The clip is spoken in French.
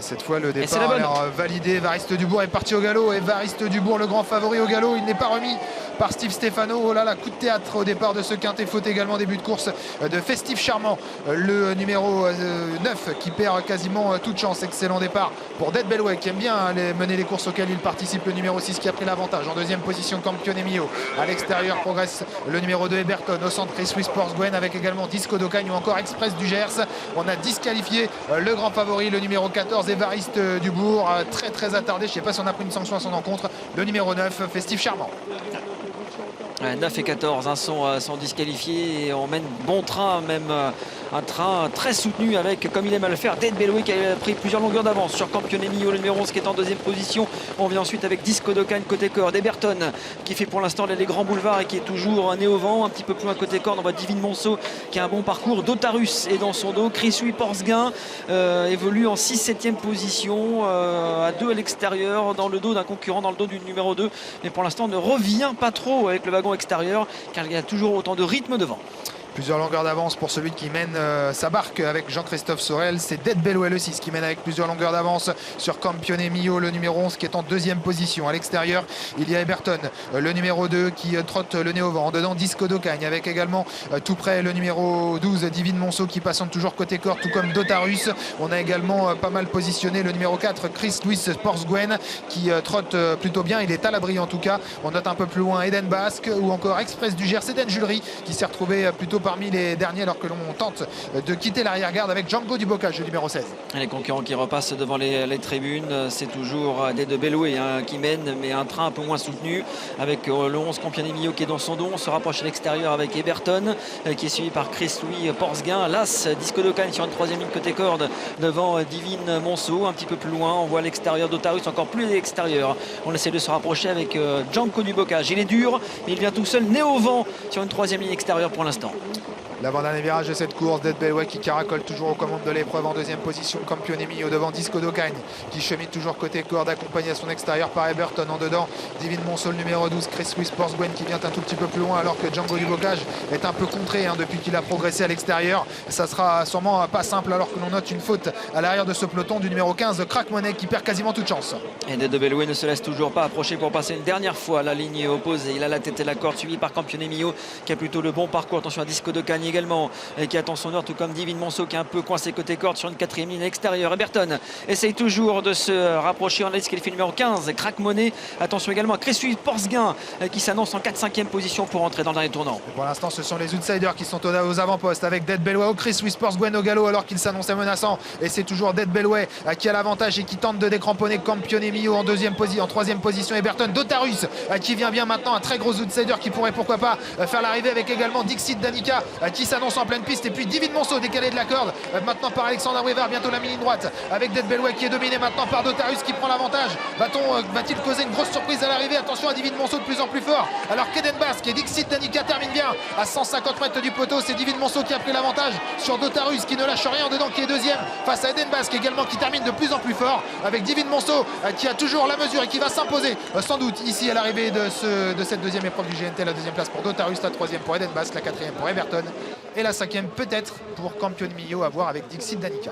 Cette fois, le départ a l'air validé. Évariste Dubourg est parti au galop. Évariste Dubourg, le grand favori au galop. Il n'est pas remis par Steve Stefano. Oh là là, coup de théâtre au départ de ce quintet. Faute également, début de course de Festif Charmant. Le numéro 9 qui perd quasiment toute chance. Excellent départ pour Dead Bellway qui aime bien mener les courses auxquelles il participe. Le numéro 6 qui a pris l'avantage. En deuxième position, Campione Mio. À l'extérieur progresse le numéro 2 Eberton. Au centre, Chris Swiss Sports Gwen avec également Disco d'Ocagne ou encore Express du Gers. On a disqualifié le grand favori, le numéro 14 Évariste Dubourg. Très attardé. Je ne sais pas si on a pris une sanction à son encontre. Le numéro 9 Festif Charmant. 9 et 14 sont disqualifiés et on mène bon train, même un train très soutenu avec, comme il aime à le faire, Dead Bellway qui a pris plusieurs longueurs d'avance sur Campione Mio, le numéro 11 qui est en deuxième position. On vient ensuite avec Disco d'Ocagne côté corde, Eberton qui fait pour l'instant les grands boulevards et qui est toujours né au vent. Un petit peu plus loin côté corde, on voit Divine Monceau qui a un bon parcours. Dotarus est dans son dos. Chris Porsguin évolue en 6-7e position, à 2 à l'extérieur, dans le dos d'un concurrent, dans le dos du numéro 2. Mais pour l'instant, ne revient pas trop avec le wagon extérieur car il y a toujours autant de rythme devant. Plusieurs longueurs d'avance pour celui qui mène sa barque avec Jean-Christophe Sorel. C'est Dead Bellway le 6 qui mène avec plusieurs longueurs d'avance sur Campione Mio, le numéro 11 qui est en deuxième position. À l'extérieur, il y a Eberton, le numéro 2 qui trotte le nez au vent. En dedans, Disco d'Ocagne avec également tout près le numéro 12, Divine Monceau qui patiente toujours côté corps, tout comme Dotarus. On a également pas mal positionné le numéro 4, Chris Louis Sportsgwen qui trotte plutôt bien. Il est à l'abri en tout cas. On note un peu plus loin Eden Basque ou encore Express du Gers, Eden Julery qui s'est retrouvé plutôt parmi les derniers alors que l'on tente de quitter l'arrière-garde avec Django du Bocage, le numéro 16. Les concurrents qui repassent devant les tribunes, c'est toujours Dead Bellway qui mène, mais un train un peu moins soutenu avec le 11 Campione Mio qui est dans son dos. On se rapproche à l'extérieur avec Eberton qui est suivi par Chris Louis Porsguin. Las Disco d'Ocagne sur une troisième ligne côté corde devant Divine Monceau. Un petit peu plus loin, on voit l'extérieur d'Otarus, encore plus à l'extérieur. On essaie de se rapprocher avec Django du Bocage. Il est dur, mais il vient tout seul, nez au vent sur une troisième ligne extérieure pour l'instant. L'avant-dernier virage de cette course, Dead Bellway qui caracole toujours aux commandes de l'épreuve. En deuxième position, Campione Mio devant Disco d'Ocagne qui chemine toujours côté corde, accompagné à son extérieur par Eberton. En dedans, Divine Monceau, le numéro 12, Chris Louis Sportsgwen qui vient un tout petit peu plus loin alors que Django du Bocage est un peu contré depuis qu'il a progressé à l'extérieur. Ça sera sûrement pas simple alors que l'on note une faute à l'arrière de ce peloton du numéro 15, Crack Money qui perd quasiment toute chance. Et Dead Bellway ne se laisse toujours pas approcher pour passer une dernière fois la ligne opposée. Il a la tête et la corde, suivi par Campione Mio qui a plutôt le bon parcours. Attention à Disco d'Ocagne également qui attend son heure, tout comme Divine Monceau qui est un peu coincé côté corde sur une quatrième ligne extérieure. Eberton essaye toujours de se rapprocher. On a dit qu'il fait le numéro 15, Crack Money. Attention également à Chris Porsguin qui s'annonce en 4-5e position pour entrer dans le dernier tournant. Et pour l'instant, ce sont les outsiders qui sont aux avant-postes avec Dead Bellway, Chris Louis Sportsgwen au galop alors qu'il s'annonçait menaçant. Et c'est toujours Dead Bellway qui a l'avantage et qui tente de décramponner Campione Mio en troisième position. Eberton, Dotarus qui vient bien maintenant, un très gros outsider qui pourrait pourquoi pas faire l'arrivée avec également Dixit Danica qui s'annonce en pleine piste. Et puis Divine Monceau décalé de la corde maintenant par Alexandre Wevard, bientôt la ligne droite avec Dead Bellway qui est dominé maintenant par Dotarus qui prend l'avantage. Va-t-il causer une grosse surprise à l'arrivée? Attention à Divine Monceau de plus en plus fort alors qu'Eden Basque et Dixit Danica terminent bien à 150 mètres du poteau. C'est Divine Monceau qui a pris l'avantage sur Dotarus qui ne lâche rien en dedans, qui est deuxième face à Eden Basque également qui termine de plus en plus fort avec Divine Monceau qui a toujours la mesure et qui va s'imposer sans doute ici à l'arrivée de cette deuxième épreuve du GNT. La deuxième place pour Dotarus, la troisième pour Eden Basque, la quatrième pour Eberton et la cinquième peut-être pour Campione Mio à voir avec Dixit Danica.